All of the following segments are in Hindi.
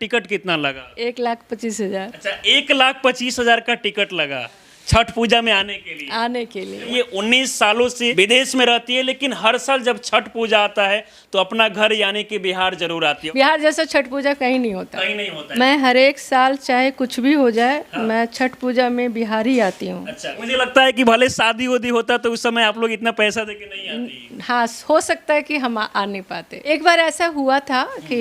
टिकट कितना लगा? 1,25,000 अच्छा, 1,25,000 का टिकट लगा छठ पूजा में आने के लिए। आने के लिए। ये 19 सालों से विदेश में रहती है, लेकिन हर साल जब छठ पूजा आता है तो अपना घर यानी कि बिहार जरूर आती है। बिहार जैसा छठ पूजा कहीं नहीं होता। कहीं नहीं होता है। मैं हर एक साल चाहे कुछ भी हो जाए, मैं छठ पूजा में बिहार ही आती हूँ। अच्छा, मुझे लगता है कि भले शादी वादी होता तो उस समय आप लोग इतना पैसा देके नहीं आती। हाँ, हो सकता है कि हम आ नहीं पाते। एक बार ऐसा हुआ था कि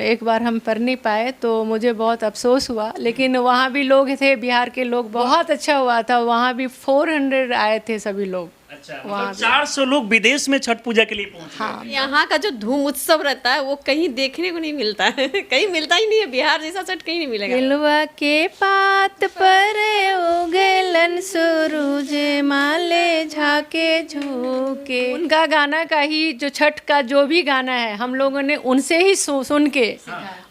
एक बार हम पढ़ नहीं पाए तो मुझे बहुत अफसोस हुआ, लेकिन वहाँ भी लोग थे, बिहार के लोग, बहुत अच्छा हुआ था। वहाँ भी 400 आए थे सभी लोग। अच्छा, वहाँ मतलब 400 लोग विदेश में छठ पूजा के लिए पहुंचे। हाँ, यहाँ का जो धूम उत्सव रहता है वो कहीं देखने को नहीं मिलता है। कहीं मिलता ही नहीं है, बिहार जैसा छठ कहीं नहीं मिलेगा। दिलवा के पात पर उगलन सूरज माले झाके झोंके, उनका गाना का ही जो छठ का जो भी गाना है हम लोगों ने उनसे ही सुन के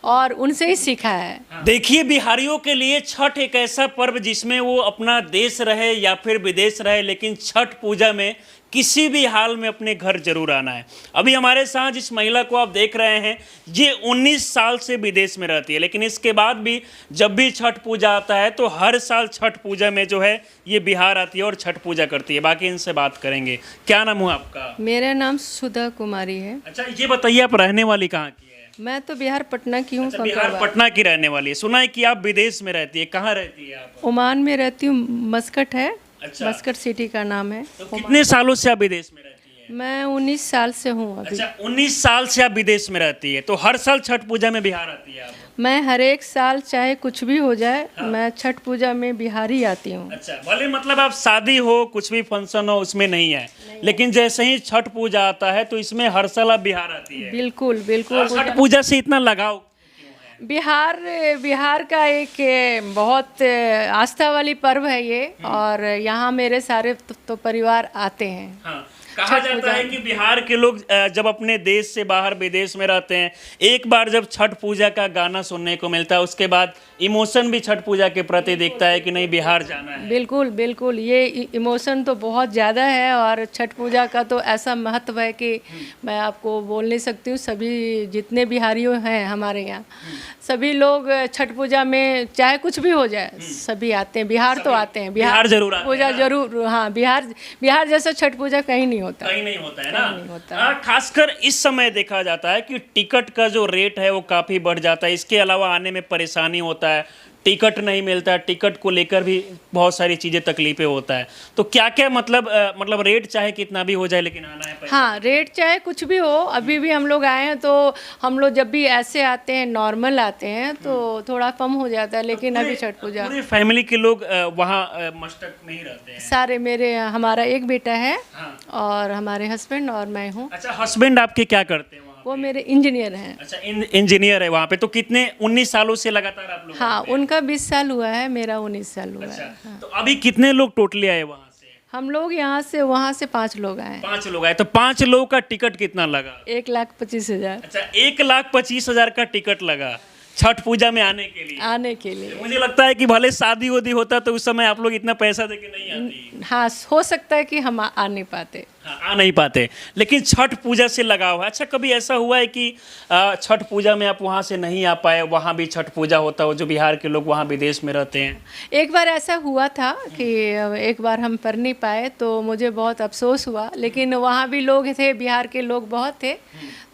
और उनसे ही सीखा है। देखिए, बिहारियों के लिए छठ एक ऐसा पर्व जिसमें वो अपना देश रहे या फिर विदेश रहे, लेकिन छठ पूजा में किसी भी हाल में अपने घर जरूर आना है। अभी हमारे साथ जिस महिला को आप देख रहे हैं, ये 19 साल से विदेश में रहती है, लेकिन इसके बाद भी जब भी छठ पूजा आता है तो हर साल छठ पूजा में जो है ये बिहार आती है और छठ पूजा करती है। बाकी इनसे बात करेंगे। क्या नाम हुआ आपका? मेरा नाम सुधा कुमारी है। अच्छा, ये बताइए आप रहने वाली कहाँ की है? मैं तो बिहार पटना की हूँ। अच्छा, बिहार पटना की रहने वाली है। सुना है कि आप विदेश में रहती है, कहाँ रहती है आप? ओमान में रहती हूँ, मस्कट है। अच्छा। मस्कट सिटी का नाम है। तो कितने सालों से आप विदेश में रहती है? मैं 19 साल से हूँ अभी। अच्छा, 19 साल से आप विदेश में रहती है, तो हर साल छठ पूजा में बिहार आती है आप? मैं हर एक साल चाहे कुछ भी हो जाए, मैं छठ पूजा में बिहार ही आती हूँ। अच्छा, भले मतलब आप शादी हो, कुछ भी फंक्शन हो, उसमें नहीं है, लेकिन जैसे ही छठ पूजा आता है तो इसमें हर साल आप बिहार आती है। बिल्कुल बिल्कुल। छठ पूजा से इतना लगाव? बिहार का एक बहुत आस्था वाली पर्व है ये, और यहाँ मेरे सारे तो परिवार आते हैं। हाँ, कहा जाता है कि बिहार के लोग जब अपने देश से बाहर विदेश में रहते हैं, एक बार जब छठ पूजा का गाना सुनने को मिलता है, उसके बाद इमोशन भी छठ पूजा के प्रति दिखता है कि नहीं, बिहार जाना है। बिल्कुल बिल्कुल, ये इमोशन तो बहुत ज़्यादा है, और छठ पूजा का तो ऐसा महत्व है कि मैं आपको बोल नहीं सकती हूँ। सभी जितने बिहारियों हैं हमारे यहाँ, सभी लोग छठ पूजा में चाहे कुछ भी हो जाए सभी आते हैं। बिहार तो आते हैं, बिहार जरूर आते हैं पूजा ना? जरूर। हाँ, बिहार जैसा छठ पूजा कहीं नहीं होता। कहीं नहीं होता है कहीं ना? नहीं होता। खासकर इस समय देखा जाता है कि टिकट का जो रेट है वो काफी बढ़ जाता है। इसके अलावा आने में परेशानी होता है, टिकट नहीं मिलता, टिकट को लेकर भी बहुत सारी चीजें तकलीफें होता है। तो क्या क्या मतलब रेट चाहे कितना भी हो जाए लेकिन आना है। हाँ, रेट चाहे कुछ भी हो। अभी भी हम लोग आए हैं तो हम लोग जब भी ऐसे आते हैं, नॉर्मल आते हैं, तो थोड़ा कम हो जाता है, लेकिन अभी छठ पूजा पूरी फैमिली के लोग वहाँ मस्टक में ही रहते हैं सारे। हमारा एक बेटा है। हाँ। और हमारे हस्बैंड और मैं हूँ। अच्छा, हस्बैंड आपके क्या करते हैं वहाँ? वो मेरे इंजीनियर हैं। अच्छा, इंजीनियर है वहाँ पे। तो कितने 19 सालों से लगातार आप लोग? हाँ, उनका 20 साल हुआ है, मेरा 19 साल हुआ है। अच्छा, तो अभी कितने लोग टोटली आए वहाँ से? हम लोग यहाँ से वहाँ से 5 लोग आए। 5 लोग आए। तो 5 लोग का टिकट कितना लगा? 1,25,000 अच्छा, 1,25,000 का टिकट लगा छठ पूजा में आने के लिए। आने के लिए। मुझे लगता है कि भले शादी वादी होता तो उस समय आप लोग इतना पैसा देके नहीं आती। हाँ, हो सकता है कि हम आ नहीं पाते। हाँ, आ नहीं पाते, लेकिन छठ पूजा से लगाव है। अच्छा, कभी ऐसा हुआ है कि छठ पूजा में आप वहाँ से नहीं आ पाए, वहाँ भी छठ पूजा होता हो, जो बिहार के लोग वहाँ विदेश में रहते हैं? एक बार ऐसा हुआ था कि एक बार हम पढ़ नहीं पाए तो मुझे बहुत अफसोस हुआ, लेकिन वहाँ भी लोग थे, बिहार के लोग बहुत थे,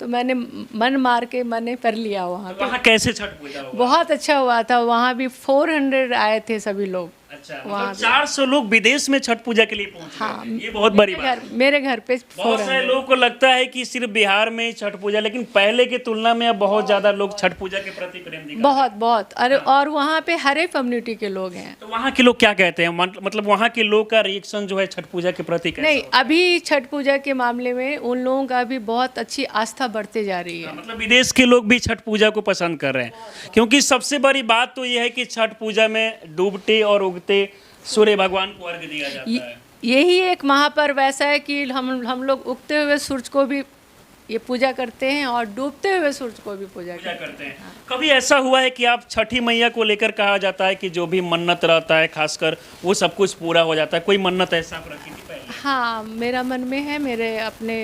तो मैंने मन मार के मैंने पढ़ लिया वहाँ पे। वहाँ कैसे छठ पूजा हुआ? बहुत अच्छा हुआ था। वहाँ भी 400 आए थे सभी लोग। अच्छा, वहाँ मतलब 400 लोग विदेश में छठ पूजा के लिए पहुंच गए। हाँ, ये बहुत बड़ी बात है। मेरे घर पे बहुत सारे लोगों को लगता है कि सिर्फ बिहार में ही छठ पूजा, लेकिन पहले की तुलना में अब बहुत ज्यादा लोग छठ पूजा के प्रति प्रेम दिखा। बहुत। अरे, और वहाँ पे हर एक कम्युनिटी के लोग हैं। तो वहाँ के लोग क्या कहते हैं? मतलब वहाँ के लोग का रिएक्शन जो है छठ पूजा के प्रति कैसा नहीं, होता है? अभी छठ पूजा के मामले में उन लोगों का भी बहुत अच्छी आस्था बढ़ते जा रही है। मतलब विदेश के लोग भी छठ पूजा को पसंद कर रहे हैं, क्योंकि सबसे बड़ी बात तो ये है कि छठ पूजा में डूबते और उगते सूर्य भगवान को अर्घ्य दिया जाता है। यही एक महापर्व ऐसा है कि हम लोग उगते हुए सूरज को भी ये पूजा करते हैं और डूबते हुए सूरज को भी पूजा करते हैं। कभी ऐसा हुआ है कि आप छठी मैया को लेकर कहा जाता है कि जो भी मन्नत रहता है खासकर वो सब कुछ पूरा हो जाता है? कोई मन्नत ऐसा आप रखी थी पहले? हाँ, मेरा मन में है, मेरे अपने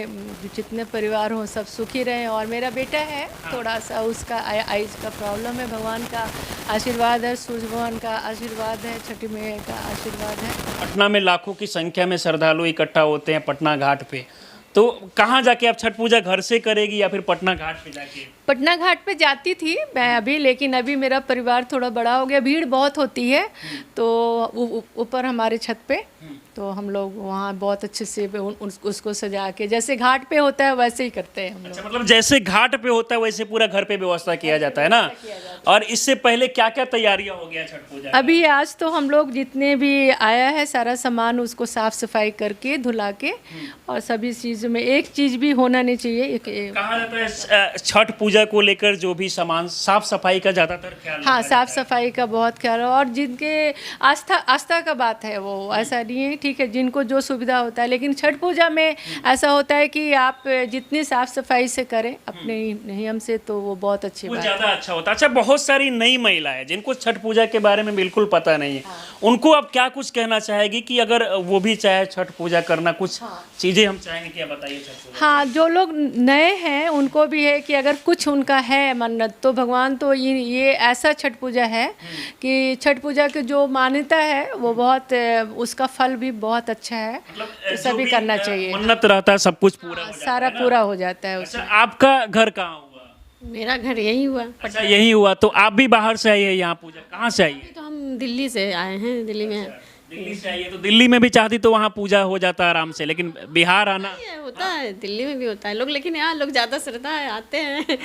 जितने परिवार हों सब सुखी रहें। और मेरा बेटा है थोड़ा सा, उसका आइज का प्रॉब्लम है। भगवान का आशीर्वाद है, सूर्य भगवान का आशीर्वाद है, छठी मैया का आशीर्वाद है। पटना में लाखों की संख्या में श्रद्धालु इकट्ठा होते हैं पटना घाट पे, तो कहाँ जाके आप छठ पूजा घर से करेगी या फिर पटना घाट पे जाके? पटना घाट पे जाती थी मैं अभी, लेकिन अभी मेरा परिवार थोड़ा बड़ा हो गया, भीड़ बहुत होती है, तो ऊपर हमारे छत पे तो हम लोग वहाँ बहुत अच्छे से उसको सजा के, जैसे घाट पे होता है वैसे ही करते हैं हम लोग। अच्छा, मतलब जैसे घाट पे होता है वैसे पूरा घर पे व्यवस्था किया जाता है ना। और इससे पहले क्या क्या तैयारियां हो गया छठ पूजा का? अभी आज तो हम लोग जितने भी आया है सारा सामान उसको साफ सफाई करके धुला के, और सभी चीज़ों में एक चीज़ भी होना नहीं चाहिए। कहा जाता है छठ पूजा को लेकर जो भी सामान, साफ सफाई का ज्यादातर ख्याल हाँ, रखा साफ जाता है। सफाई का बहुत ख्याल है। और जिनके आस्था का बात है वो ऐसा नहीं है, ठीक है, जिनको जो सुविधा होता है। लेकिन छठ पूजा में ऐसा होता है कि आप जितनी साफ सफाई से करें अपने नियम से, तो वो बहुत अच्छी वो बात है। ज्यादा अच्छा होता है। अच्छा, बहुत सारी नई महिलाएं जिनको छठ पूजा के बारे में बिल्कुल पता नहीं है, उनको आप क्या कुछ कहना चाहेगी कि अगर वो भी चाहे छठ पूजा करना, कुछ चीजें हम चाहेंगे कि आप बताइए छठ पूजा। हाँ, जो लोग नए हैं उनको भी है कि अगर कुछ उनका है मन्नत, तो भगवान तो ये ऐसा छठ पूजा है कि छठ पूजा की जो मान्यता है वो बहुत, उसका फल भी बहुत अच्छा है, मतलब तो जो सभी भी, करना चाहिए। मन्नत रहता है सब कुछ पूरा हो जाता सारा है ना? पूरा हो जाता है अच्छा, उसमें। आपका घर कहाँ हुआ? मेरा घर यही हुआ। अच्छा, यही हुआ। तो आप भी बाहर से आई है यहाँ पूजा, कहाँ से आई है? तो हम दिल्ली से आए हैं, दिल्ली में दिल्ली से आई है। तो दिल्ली में भी चाहती तो वहाँ पूजा हो जाता आराम से, लेकिन बिहार आना। ये होता है, दिल्ली में भी होता है लोग, लेकिन यहाँ लोग ज़्यादा श्रद्धा है, आते हैं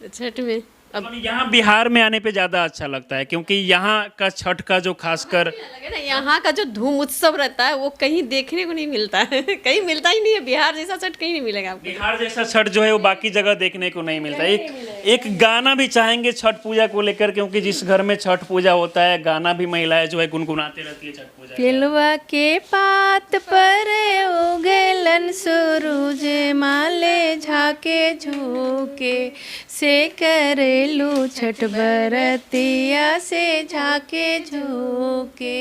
छठ में। अब अब यहाँ बिहार में आने पे ज्यादा अच्छा लगता है, क्योंकि यहाँ का छठ का जो खासकर लगे ना, यहाँ का जो धूम उत्सव रहता है वो कहीं देखने को नहीं मिलता है कहीं मिलता ही नहीं है। बिहार जैसा छठ कहीं नहीं मिलेगा आपको। बिहार जैसा छठ जो है वो बाकी जगह देखने को नहीं मिलता। एक गाना भी चाहेंगे छठ पूजा को लेकर, क्योंकि जिस घर में छठ पूजा होता है गाना भी महिलाएं जो है गुनगुनाते रहती है छठ पूजा का। पिलवा के पात पर उगलन सूरज माले झाके झूके, से करेलू छठ बरतिया से झाके झूके,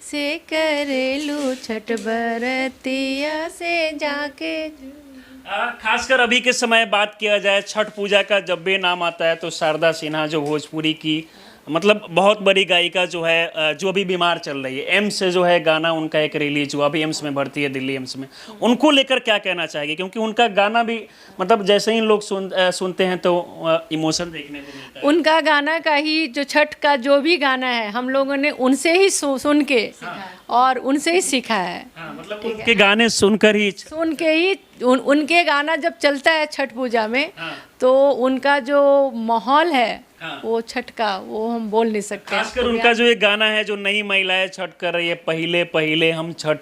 से करेलू छठ बरतिया से झाके खासकर अभी के समय बात किया जाए छठ पूजा का, जब भी नाम आता है तो शारदा सिन्हा जो भोजपुरी की मतलब बहुत बड़ी गायिका जो है, जो अभी बीमार चल रही है, एम्स से जो है गाना उनका एक रिलीज हुआ, अभी एम्स में भर्ती है, दिल्ली एम्स में। उनको लेकर क्या कहना चाहेंगे? क्योंकि उनका गाना भी मतलब जैसे ही लोग सुनते हैं तो इमोशन देखने को मिलता है। उनका गाना का ही, जो छठ का जो भी गाना है हम लोगों ने उनसे ही सुन के और उनसे ही सीखा है। हाँ, मतलब उनके गाने सुनकर ही सुन के ही उनके गाना जब चलता है छठ पूजा में, तो उनका जो माहौल है वो छठ का, वो हम बोल नहीं सकते। खासकर उनका जो एक गाना है जो नई महिलाएं छठ कर रही है, पहले पहले हम छठ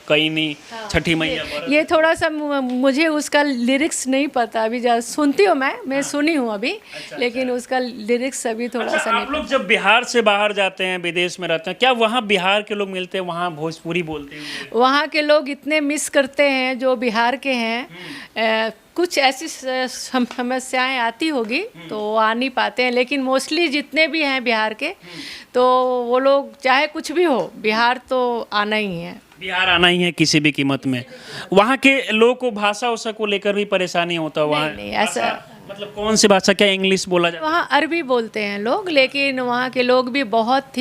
कहीं नहीं, छठी मैया बरत। ये थोड़ा सा मुझे उसका लिरिक्स नहीं पता, अभी ज़्यादा सुनती हूँ मैं सुनी हूँ अभी, लेकिन उसका लिरिक्स अभी थोड़ा सा नहीं आप लोग जब बिहार से बाहर जाते हैं, विदेश में रहते हैं, क्या वहाँ बिहार के लोग मिलते हैं, वहाँ भोजपुरी बोलते हैं? वहाँ के लोग इतने मिस करते हैं जो बिहार के हैं। कुछ ऐसी समस्याएं आती होगी तो वो आ नहीं पाते हैं, लेकिन मोस्टली जितने भी हैं बिहार के, तो वो लोग चाहे कुछ भी हो, बिहार तो आना ही है। बिहार आना ही है किसी भी कीमत में। वहाँ के लोगों को भाषा उषा को लेकर भी परेशानी होता है वहाँ? नहीं, ऐसा मतलब कौन सी भाषा, क्या इंग्लिश बोला जाता है? वहाँ अरबी बोलते हैं लोग, लेकिन वहाँ के लोग भी बहुत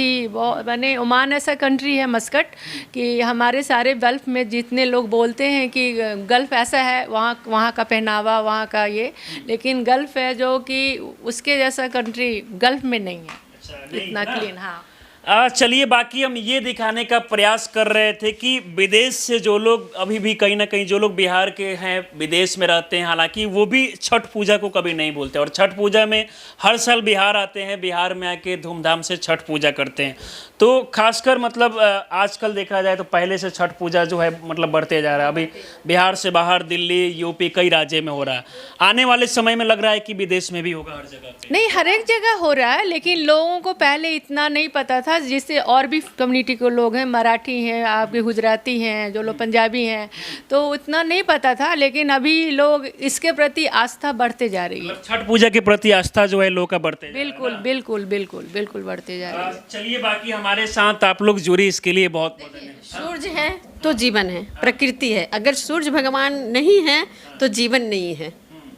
मैंने ओमान ऐसा कंट्री है मस्कट कि हमारे सारे गल्फ़ में जितने लोग बोलते हैं कि गल्फ़ ऐसा है, वहाँ का पहनावा, वहाँ का ये, लेकिन गल्फ़ है जो कि उसके जैसा कंट्री गल्फ़ में नहीं है इतना क्लीन। हाँ, चलिए, बाकी हम ये दिखाने का प्रयास कर रहे थे कि विदेश से जो लोग अभी भी कहीं ना कहीं, जो लोग बिहार के हैं विदेश में रहते हैं, हालांकि वो भी छठ पूजा को कभी नहीं भूलते और छठ पूजा में हर साल बिहार आते हैं, बिहार में आके धूमधाम से छठ पूजा करते हैं। तो खासकर मतलब आजकल देखा जाए तो पहले से छठ पूजा जो है मतलब बढ़ते जा रहा है। अभी बिहार से बाहर दिल्ली, यूपी, कई राज्य में हो रहा है। आने वाले समय में लग रहा है कि विदेश में भी होगा हर जगह पे। नहीं, हर एक जगह हो रहा है, लेकिन लोगों को पहले इतना नहीं पता था आसपास जिससे और भी कम्युनिटी के लोग हैं, मराठी हैं, आपके गुजराती हैं, जो लोग पंजाबी हैं, तो उतना नहीं पता था, लेकिन अभी लोग इसके प्रति आस्था बढ़ते जा रही है। छठ पूजा के प्रति आस्था जो है लोग का बढ़ते बिल्कुल बिल्कुल बिल्कुल बिल्कुल बढ़ते जा रही है। चलिए, बाकी हमारे साथ आप लोग जुड़ी, इसके लिए बहुत बहुत धन्यवाद। सूर्य है तो जीवन है, प्रकृति है। अगर सूर्य भगवान नहीं है तो जीवन नहीं है,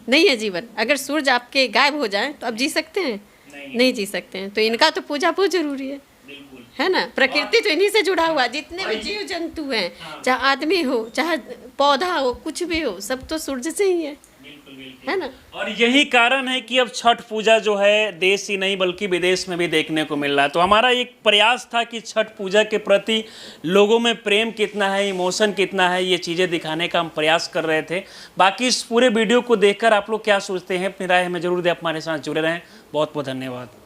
नहीं है जीवन। अगर सूर्य आपके गायब हो जाए तो आप जी सकते हैं? नहीं जी सकते हैं। तो इनका तो पूजा बहुत जरूरी है, है ना। प्रकृति तो इन्हीं से जुड़ा हुआ है। जितने भी जीव जंतु हैं, चाहे आदमी हो, चाहे पौधा हो, कुछ भी हो, सब तो सूर्य से ही है ना। और यही कारण है कि अब छठ पूजा जो है देश ही नहीं बल्कि विदेश में भी देखने को मिल रहा है। तो हमारा एक प्रयास था कि छठ पूजा के प्रति लोगों में प्रेम कितना है, इमोशन कितना है, ये चीज़ें दिखाने का हम प्रयास कर रहे थे। बाकी इस पूरे वीडियो को देखकर आप लोग क्या सोचते हैं, अपनी राय हमें जरूर दें। हमारे साथ जुड़े रहें। बहुत बहुत धन्यवाद।